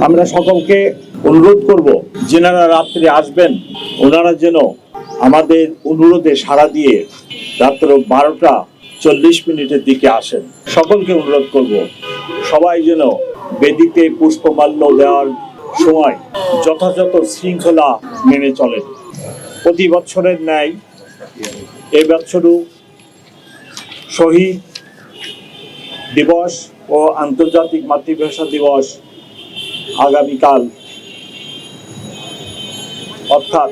আমরা সকলকে অনুরোধ করব, যেনারা রাত্রে আসবেন ওনারা যেন আমাদের অনুরোধে সাড়া দিয়ে রাত্র 12:40 দিকে আসেন। সকলকে অনুরোধ করব, সবাই যেন বেদিতে পুষ্পমাল্য দেওয়ার সময় যথাযথ শৃঙ্খলা মেনে চলেন। প্রতি বছরের ন্যায় এবছরও শহীদ দিবস ও আন্তর্জাতিক মাতৃভাষা দিবস আগামীকাল অর্থাৎ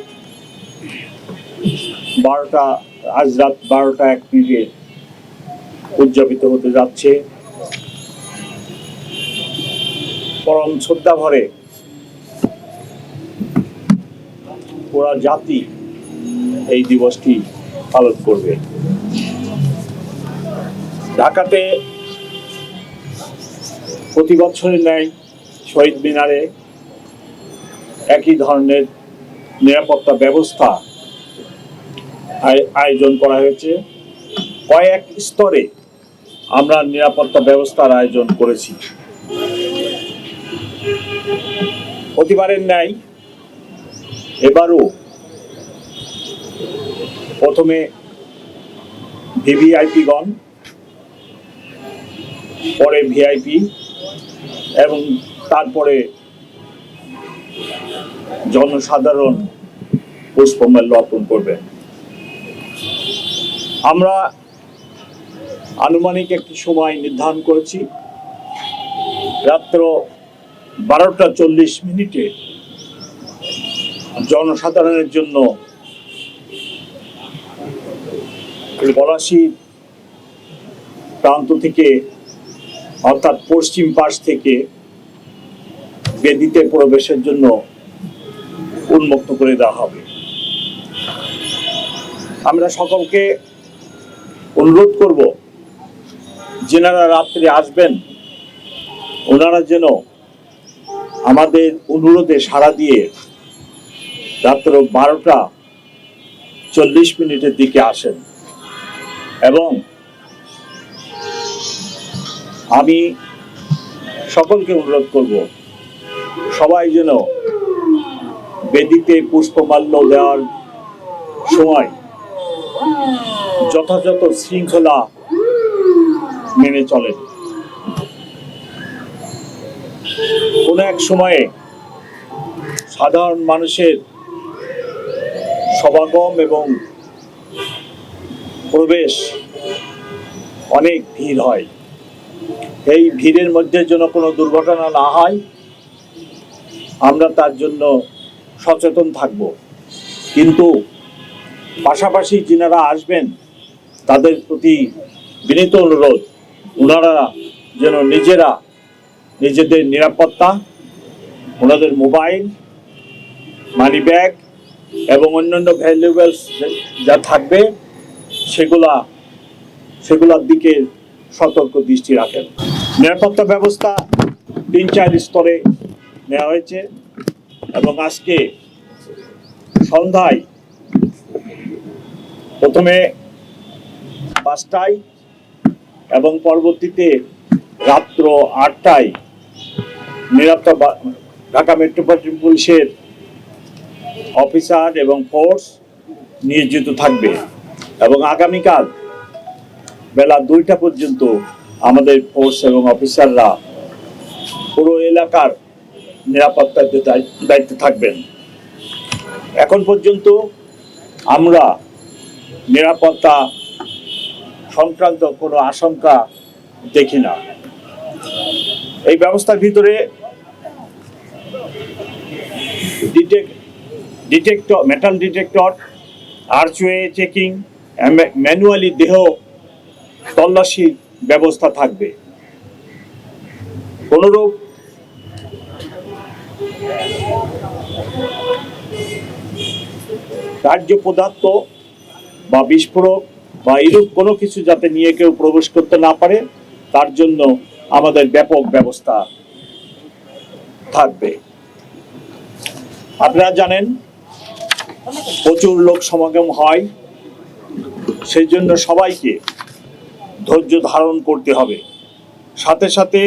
আজ রাত 12:01 উদযাপিত হতে যাচ্ছে। পরম শ্রদ্ধা ভরে পুরা জাতি এই দিবসটি পালন করবে। ঢাকাতে প্রতি বছরের ন্যায় শহীদ মিনারে একই ধরনের নিরাপত্তা ব্যবস্থা আয়োজন করা হয়েছে। কয়েক স্তরে আমরা নিরাপত্তা ব্যবস্থার আয়োজন করেছি। প্রতিবারের ন্যায় এবারও প্রথমে ভিভিআইপিগণ, পরে ভিআইপি এবং তারপরে জনসাধারণ পুষ্পমাল্য অর্পণ করবেন। আমরা আনুমানিক একটি সময় নির্ধারণ করেছি। রাত্র 12:40 জনসাধারণের জন্য পলাশী প্রান্ত থেকে অর্থাৎ পশ্চিম পাশ থেকে বেদিতে প্রবেশের জন্য উন্মুক্ত করে দেওয়া হবে। আমরা সকলকে অনুরোধ করব, যেনারা রাত্রে আসবেন ওনারা যেন আমাদের অনুরোধে সাড়া দিয়ে রাত্র 12:40 দিকে আসেন। এবং আমি সকলকে অনুরোধ করব, সবাই যেন বেদিতে পুষ্পমাল্য দেওয়ার সময় যথাযথ শৃঙ্খলা মেনে চলেন। কোন এক সময়ে সাধারণ মানুষের সমাগম এবং প্রবেশ অনেক ভিড় হয়। এই ভিড়ের মধ্যে যেন কোনো দুর্ঘটনা না হয় আমরা তার জন্য সচেতন থাকব। কিন্তু পাশাপাশি যিনারা আসবেন তাদের প্রতি বিনীত অনুরোধ, ওনারা যেন নিজেদের নিরাপত্তা, ওনাদের মোবাইল, মানি ব্যাগ এবং অন্যান্য ভ্যালুয়েবলস যা থাকবে সেগুলার দিকে সতর্ক দৃষ্টি রাখেন। নিরাপত্তা ব্যবস্থা 3-4 স্তরে নেওয়া হয়েছে এবং আজকে সন্ধ্যায় প্রথমে 5টায় এবং পরবর্তীতে রাত্র 8টায় নিরাপত্তা ঢাকা মেট্রোপলিটন পুলিশের অফিসার এবং ফোর্স নিয়োজিত থাকবে এবং আগামীকাল বেলা 2টা পর্যন্ত আমাদের ফোর্স এবং অফিসাররা পুরো এলাকার নিরাপত্তার দায়িত্বে থাকবেন। এখন পর্যন্ত আমরা নিরাপত্তা সংক্রান্ত কোনো আশঙ্কা দেখি না। এই ব্যবস্থার ভিতরে metal detector, archway checking, manually দেহ তল্লাশির ব্যবস্থা থাকবে। কোনরূপ কার্য পদার্থ বা বিস্ফোরক বা এরূপ কোনো কিছু যাতে নিয়ে কেউ প্রবেশ করতে না পারে তার জন্য আমাদের ব্যাপক ব্যবস্থা থাকবে। আপনারা জানেন প্রচুর লোক সমাগম হয়, সেই জন্য সবাইকে ধৈর্য ধারণ করতে হবে। সাথে সাথে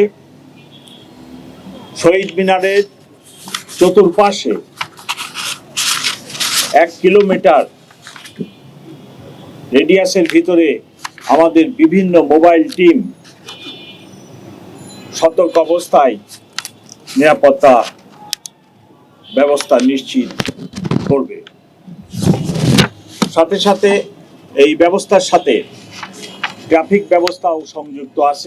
শহীদ মিনারের চতুর্পাশে 1 কিলোমিটার রেডিয়াসের ভিতরে আমাদের বিভিন্ন মোবাইল টিম সতর্ক অবস্থায় নিরাপত্তা ব্যবস্থা নিশ্চিত করবে। সাথে সাথে এই ব্যবস্থার সাথে ট্রাফিক ব্যবস্থাও সংযুক্ত আছে।